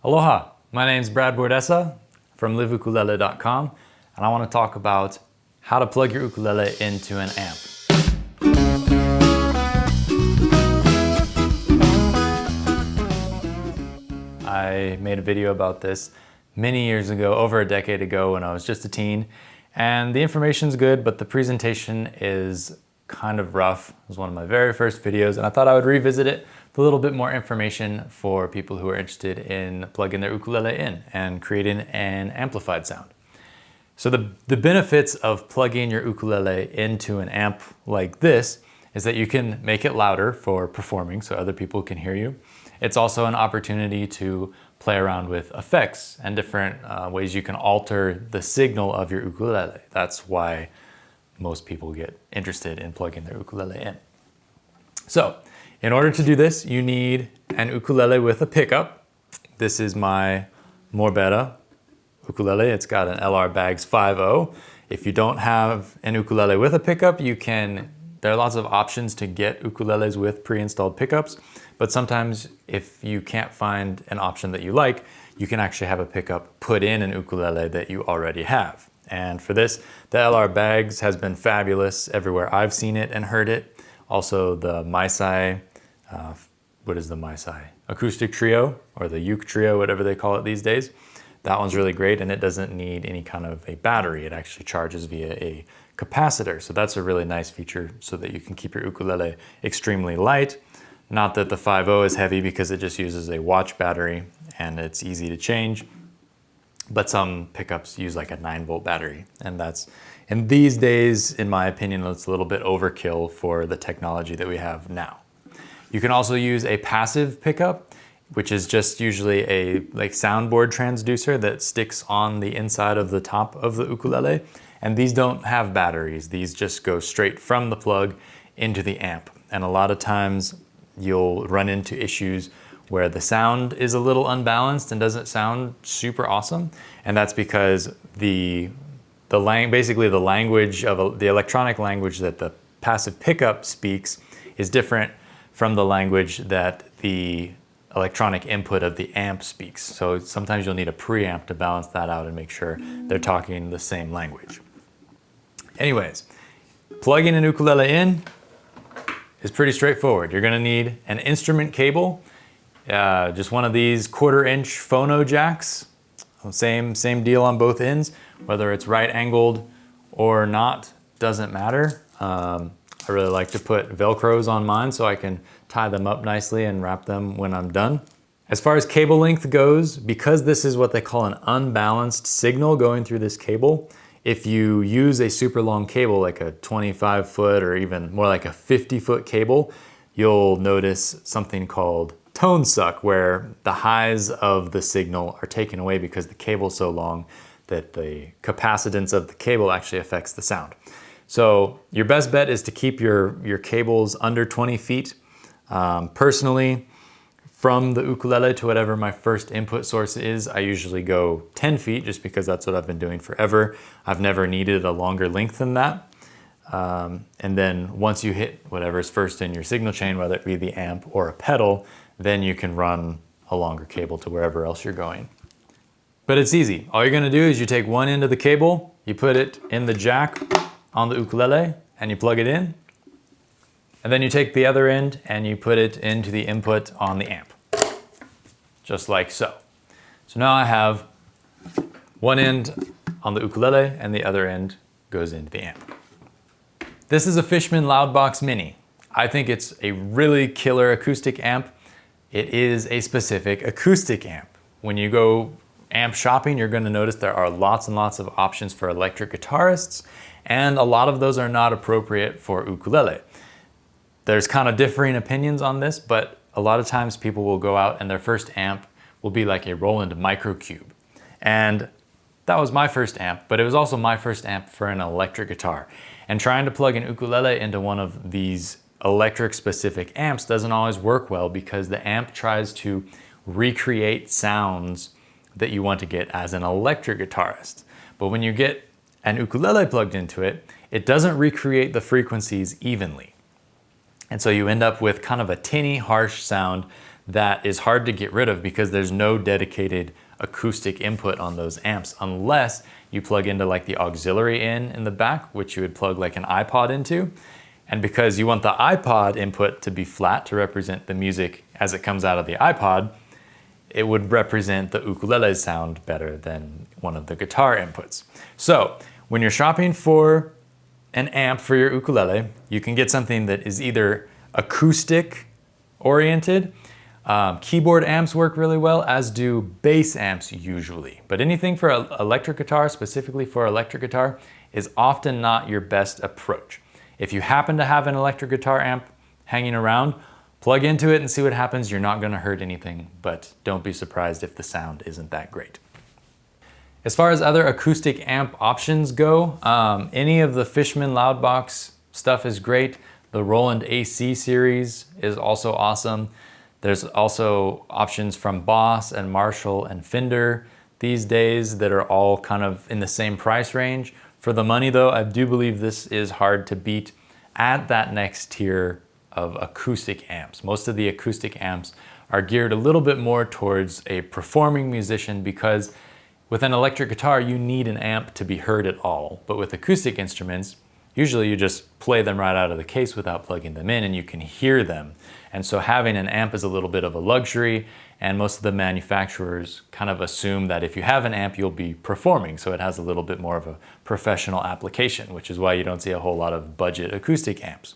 Aloha, my name's Brad Bordessa from liveukulele.com, and I want to talk about how to plug your ukulele into an amp. I made a video about this many years ago, over a decade ago when I was just a teen, and the information's good, but the presentation is kind of rough. It was one of my very first videos, and I thought I would revisit it with a little bit more information for people who are interested in plugging their ukulele in and creating an amplified sound. So the benefits of plugging your ukulele into an amp like this is that you can make it louder for performing so other people can hear you. It's also an opportunity to play around with effects and different ways you can alter the signal of your ukulele. That's why most people get interested in plugging their ukulele in. So, in order to do this, you need an ukulele with a pickup. This is my Bordessa ukulele. It's got an LR Baggs 5.0. If you don't have an ukulele with a pickup, there are lots of options to get ukuleles with pre-installed pickups, but sometimes if you can't find an option that you like, you can actually have a pickup put in an ukulele that you already have. And for this, the LR Baggs has been fabulous everywhere I've seen it and heard it. Also the Maisai, what is the Maisai? Acoustic Trio, or the Uke Trio, whatever they call it these days. That one's really great, and it doesn't need any kind of a battery. It actually charges via a capacitor. So that's a really nice feature so that you can keep your ukulele extremely light. Not that the 5.0 is heavy because it just uses a watch battery and it's easy to change. But some pickups use like a 9-volt battery, and in these days, in my opinion, it's a little bit overkill for the technology that we have now. You can also use a passive pickup, which is just usually a soundboard transducer that sticks on the inside of the top of the ukulele, and these don't have batteries. These just go straight from the plug into the amp, and a lot of times you'll run into issues where the sound is a little unbalanced and doesn't sound super awesome. And that's because basically the language of the electronic language that the passive pickup speaks is different from the language that the electronic input of the amp speaks. So sometimes you'll need a preamp to balance that out and make sure they're talking the same language. Anyways, plugging an ukulele in is pretty straightforward. You're gonna need an instrument cable, just one of these 1/4-inch phono jacks. Same deal on both ends, whether it's right angled or not, doesn't matter. I really like to put Velcros on mine so I can tie them up nicely and wrap them when I'm done. As far as cable length goes, because this is what they call an unbalanced signal going through this cable, if you use a super long cable, like a 25-foot or even more like a 50-foot cable, you'll notice something called tone suck, where the highs of the signal are taken away because the cable's so long that the capacitance of the cable actually affects the sound. So your best bet is to keep your cables under 20 feet. Personally, from the ukulele to whatever my first input source is, I usually go 10 feet just because that's what I've been doing forever. I've never needed a longer length than that. And then once you hit whatever's first in your signal chain, whether it be the amp or a pedal, then you can run a longer cable to wherever else you're going. But it's easy. All you're gonna do is you take one end of the cable, you put it in the jack on the ukulele, and you plug it in. And then you take the other end and you put it into the input on the amp. Just like so. So now I have one end on the ukulele and the other end goes into the amp. This is a Fishman Loudbox Mini. I think it's a really killer acoustic amp. It is a specific acoustic amp. When you go amp shopping, you're gonna notice there are lots and lots of options for electric guitarists, and a lot of those are not appropriate for ukulele. There's kind of differing opinions on this, but a lot of times people will go out and their first amp will be like a Roland Microcube. And that was my first amp, but it was also my first amp for an electric guitar. And trying to plug an ukulele into one of these electric specific amps doesn't always work well because the amp tries to recreate sounds that you want to get as an electric guitarist. But when you get an ukulele plugged into it, it doesn't recreate the frequencies evenly. And so you end up with kind of a tinny, harsh sound that is hard to get rid of because there's no dedicated acoustic input on those amps unless you plug into like the auxiliary in the back, which you would plug like an iPod into. And because you want the iPod input to be flat to represent the music as it comes out of the iPod, it would represent the ukulele's sound better than one of the guitar inputs. So when you're shopping for an amp for your ukulele, you can get something that is either acoustic oriented. Keyboard amps work really well, as do bass amps usually. But anything for electric guitar, specifically for electric guitar, is often not your best approach. If you happen to have an electric guitar amp hanging around, plug into it and see what happens. You're not gonna hurt anything, but don't be surprised if the sound isn't that great. As far as other acoustic amp options go, any of the Fishman Loudbox stuff is great. The Roland AC series is also awesome. There's also options from Boss and Marshall and Fender these days that are all kind of in the same price range. For the money though, I do believe this is hard to beat at that next tier of acoustic amps. Most of the acoustic amps are geared a little bit more towards a performing musician because with an electric guitar, you need an amp to be heard at all. But with acoustic instruments, usually you just play them right out of the case without plugging them in and you can hear them. And so having an amp is a little bit of a luxury, and most of the manufacturers kind of assume that if you have an amp, you'll be performing. So it has a little bit more of a professional application, which is why you don't see a whole lot of budget acoustic amps.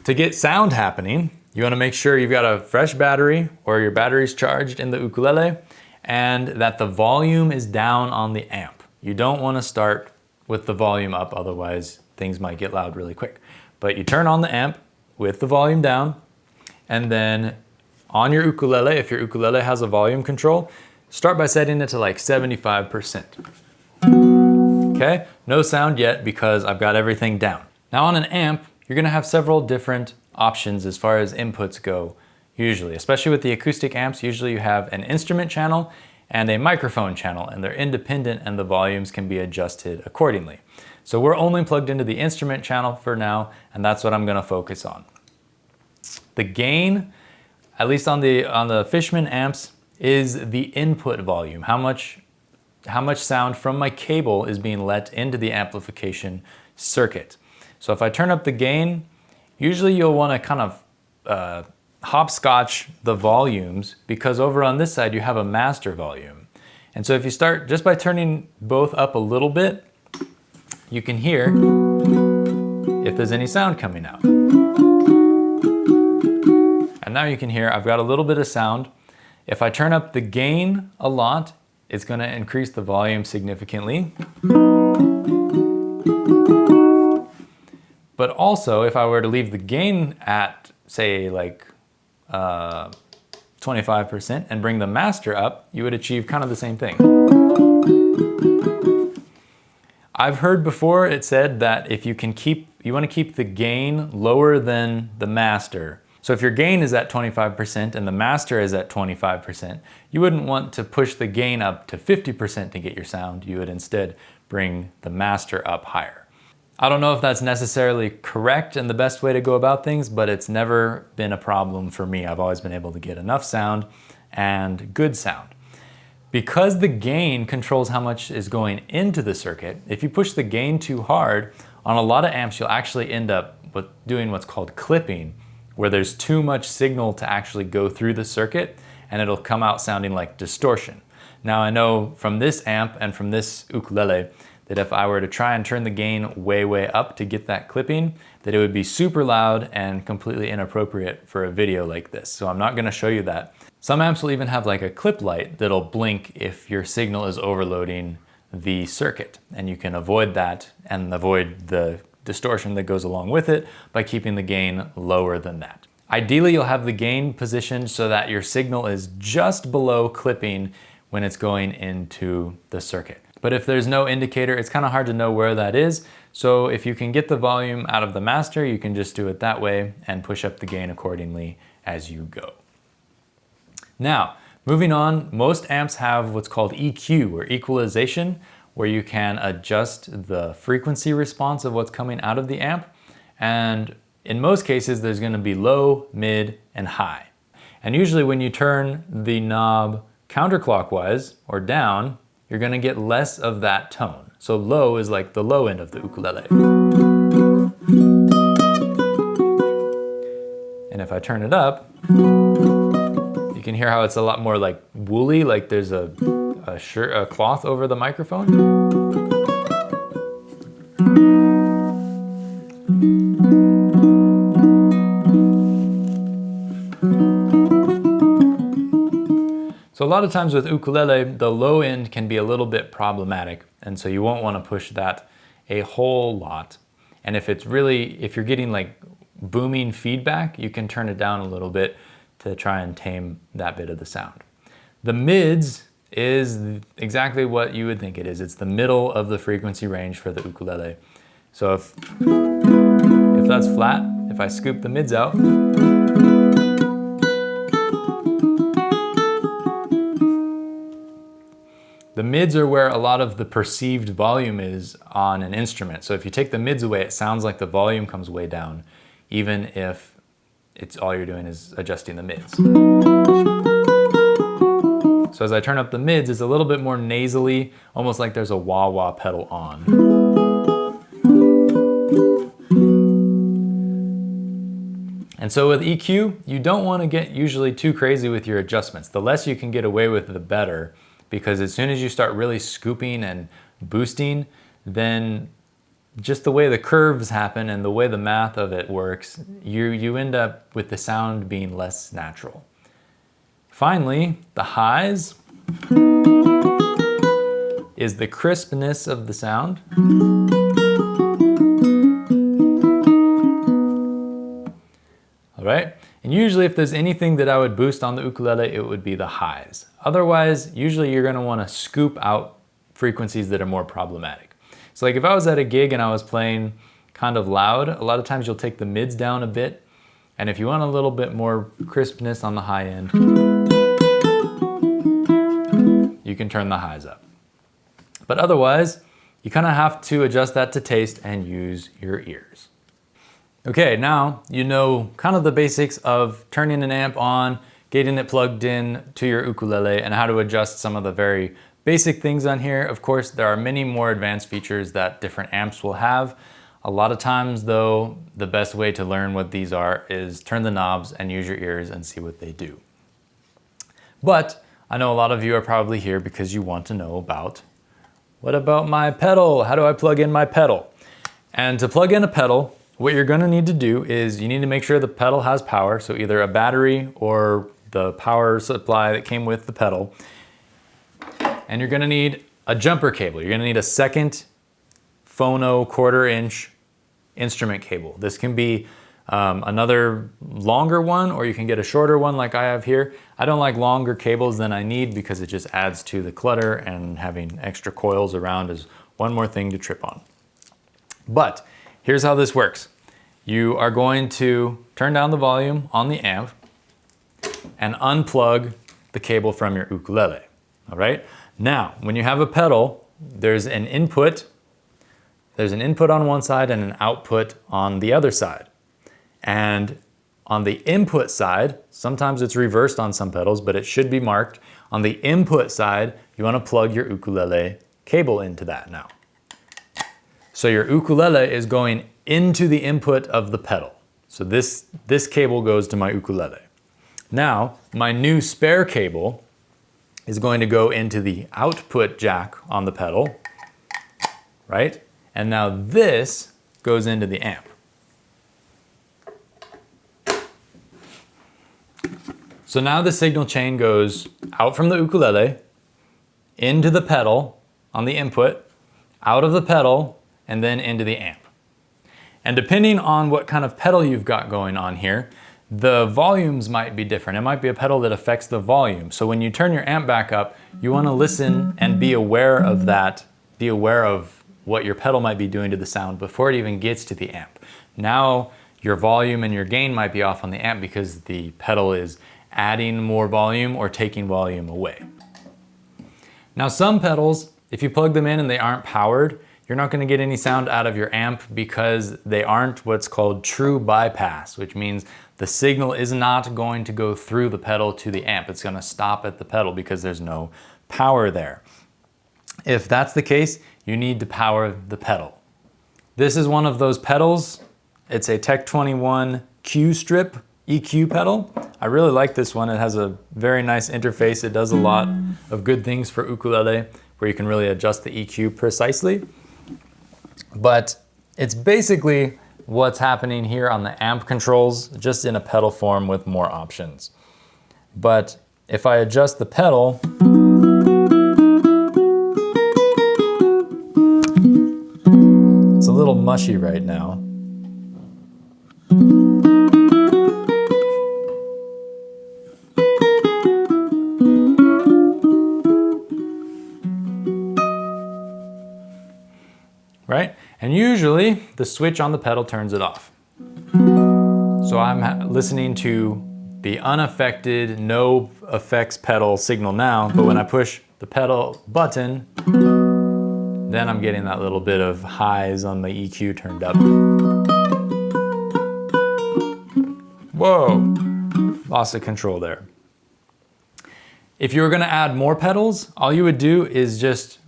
To get sound happening, you want to make sure you've got a fresh battery or your battery's charged in the ukulele and that the volume is down on the amp. You don't want to start with the volume up, otherwise things might get loud really quick. But you turn on the amp with the volume down, and then on your ukulele, if your ukulele has a volume control, start by setting it to like 75%. Okay, no sound yet because I've got everything down. Now on an amp, you're gonna have several different options as far as inputs go, usually, especially with the acoustic amps. Usually you have an instrument channel and a microphone channel, and they're independent and the volumes can be adjusted accordingly. So we're only plugged into the instrument channel for now, and that's what I'm gonna focus on. The gain, at least on the Fishman amps, is the input volume. How much sound from my cable is being let into the amplification circuit. So if I turn up the gain, usually you'll wanna kind of hopscotch the volumes because over on this side you have a master volume. And so if you start just by turning both up a little bit, you can hear if there's any sound coming out. And now you can hear I've got a little bit of sound. If I turn up the gain a lot, it's gonna increase the volume significantly. But also, if I were to leave the gain at, say, like 25% and bring the master up, you would achieve kind of the same thing. I've heard before it said that if you want to keep the gain lower than the master. So if your gain is at 25% and the master is at 25%, you wouldn't want to push the gain up to 50% to get your sound. You would instead bring the master up higher. I don't know if that's necessarily correct and the best way to go about things, but it's never been a problem for me. I've always been able to get enough sound and good sound. Because the gain controls how much is going into the circuit, if you push the gain too hard, on a lot of amps you'll actually end up doing what's called clipping, where there's too much signal to actually go through the circuit and it'll come out sounding like distortion. Now I know from this amp and from this ukulele that if I were to try and turn the gain way up to get that clipping, that it would be super loud and completely inappropriate for a video like this. So I'm not gonna show you that. Some amps will even have like a clip light that'll blink if your signal is overloading the circuit, and you can avoid that and avoid the distortion that goes along with it by keeping the gain lower than that. Ideally, you'll have the gain positioned so that your signal is just below clipping when it's going into the circuit. But if there's no indicator, it's kind of hard to know where that is. So if you can get the volume out of the master, you can just do it that way and push up the gain accordingly as you go. Now, moving on, most amps have what's called EQ, or equalization, where you can adjust the frequency response of what's coming out of the amp. And in most cases, there's gonna be low, mid, and high. And usually when you turn the knob counterclockwise or down, you're gonna get less of that tone. So low is like the low end of the ukulele. And if I turn it up, you can hear how it's a lot more like woolly, like there's a cloth over the microphone. So a lot of times with ukulele, the low end can be a little bit problematic, and so you won't want to push that a whole lot. And if you're getting like booming feedback, you can turn it down a little bit to try and tame that bit of the sound. The mids is exactly what you would think it is. It's the middle of the frequency range for the ukulele. So if that's flat, if I scoop the mids out, the mids are where a lot of the perceived volume is on an instrument. So if you take the mids away, it sounds like the volume comes way down, even if it's all you're doing is adjusting the mids. So as I turn up the mids, it's a little bit more nasally, almost like there's a wah-wah pedal on. And so with EQ, you don't want to get usually too crazy with your adjustments. The less you can get away with, the better. Because as soon as you start really scooping and boosting, then just the way the curves happen and the way the math of it works, you end up with the sound being less natural. Finally, the highs is the crispness of the sound. All right? And usually if there's anything that I would boost on the ukulele, it would be the highs. Otherwise, usually you're gonna wanna scoop out frequencies that are more problematic. So like if I was at a gig and I was playing kind of loud, a lot of times you'll take the mids down a bit. And if you want a little bit more crispness on the high end, you can turn the highs up. But otherwise, you kind of have to adjust that to taste and use your ears. Okay, now you know kind of the basics of turning an amp on, getting it plugged in to your ukulele, and how to adjust some of the very basic things on here. Of course, there are many more advanced features that different amps will have. A lot of times though, the best way to learn what these are is turn the knobs and use your ears and see what they do. But I know a lot of you are probably here because you want to know about, what about my pedal? How do I plug in my pedal? And to plug in a pedal, what you're gonna need to do is you need to make sure the pedal has power, so either a battery or the power supply that came with the pedal. And you're gonna need a jumper cable. You're gonna need a second phono 1/4 inch instrument cable. This can be another longer one, or you can get a shorter one like I have here. I don't like longer cables than I need because it just adds to the clutter, and having extra coils around is one more thing to trip on. But here's how this works. You are going to turn down the volume on the amp and unplug the cable from your ukulele, all right? Now, when you have a pedal, there's an input on one side and an output on the other side. And on the input side, sometimes it's reversed on some pedals, but it should be marked. On the input side, you wanna plug your ukulele cable into that now. So your ukulele is going into the input of the pedal. So this cable goes to my ukulele. Now, my new spare cable is going to go into the output jack on the pedal, right? And now this goes into the amp. So now the signal chain goes out from the ukulele, into the pedal on the input, out of the pedal, and then into the amp. And depending on what kind of pedal you've got going on here, the volumes might be different. It might be a pedal that affects the volume. So when you turn your amp back up, you want to listen and be aware of that, be aware of what your pedal might be doing to the sound before it even gets to the amp. Now your volume and your gain might be off on the amp because the pedal is adding more volume or taking volume away. Now some pedals, if you plug them in and they aren't powered, you're not gonna get any sound out of your amp because they aren't what's called true bypass, which means the signal is not going to go through the pedal to the amp. It's gonna stop at the pedal because there's no power there. If that's the case, you need to power the pedal. This is one of those pedals. It's a Tech 21 Q-Strip EQ pedal. I really like this one. It has a very nice interface. It does a lot of good things for ukulele where you can really adjust the EQ precisely. But it's basically what's happening here on the amp controls, just in a pedal form with more options. But if I adjust the pedal, it's a little mushy right now. Right? And usually the switch on the pedal turns it off. So I'm listening to the unaffected, no effects pedal signal now, but when I push the pedal button, then I'm getting that little bit of highs on the EQ turned up. Whoa, lost of control there. If you were gonna add more pedals, all you would do is just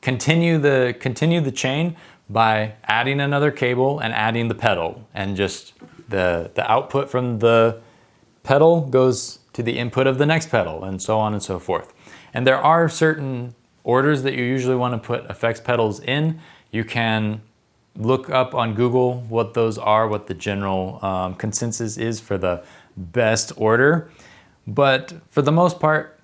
continue the chain by adding another cable and adding the pedal, and just the output from the pedal goes to the input of the next pedal, and so on and so forth. And there are certain orders that you usually want to put effects pedals in. You can look up on Google what those are, what the general consensus is for the best order. But for the most part,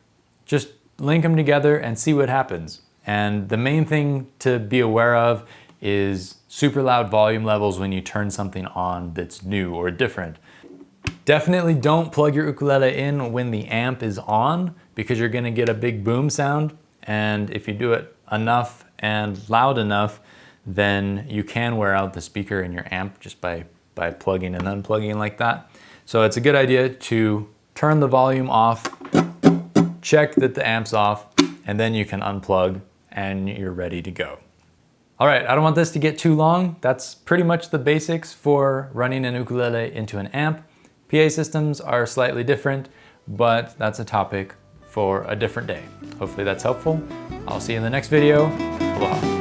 just link them together and see what happens. And the main thing to be aware of is super loud volume levels when you turn something on that's new or different. Definitely don't plug your ukulele in when the amp is on, because you're gonna get a big boom sound. And if you do it enough and loud enough, then you can wear out the speaker in your amp just by plugging and unplugging like that. So it's a good idea to turn the volume off, check that the amp's off, and then you can unplug and you're ready to go. All right, I don't want this to get too long. That's pretty much the basics for running an ukulele into an amp. PA systems are slightly different, but that's a topic for a different day. Hopefully that's helpful. I'll see you in the next video. Aloha.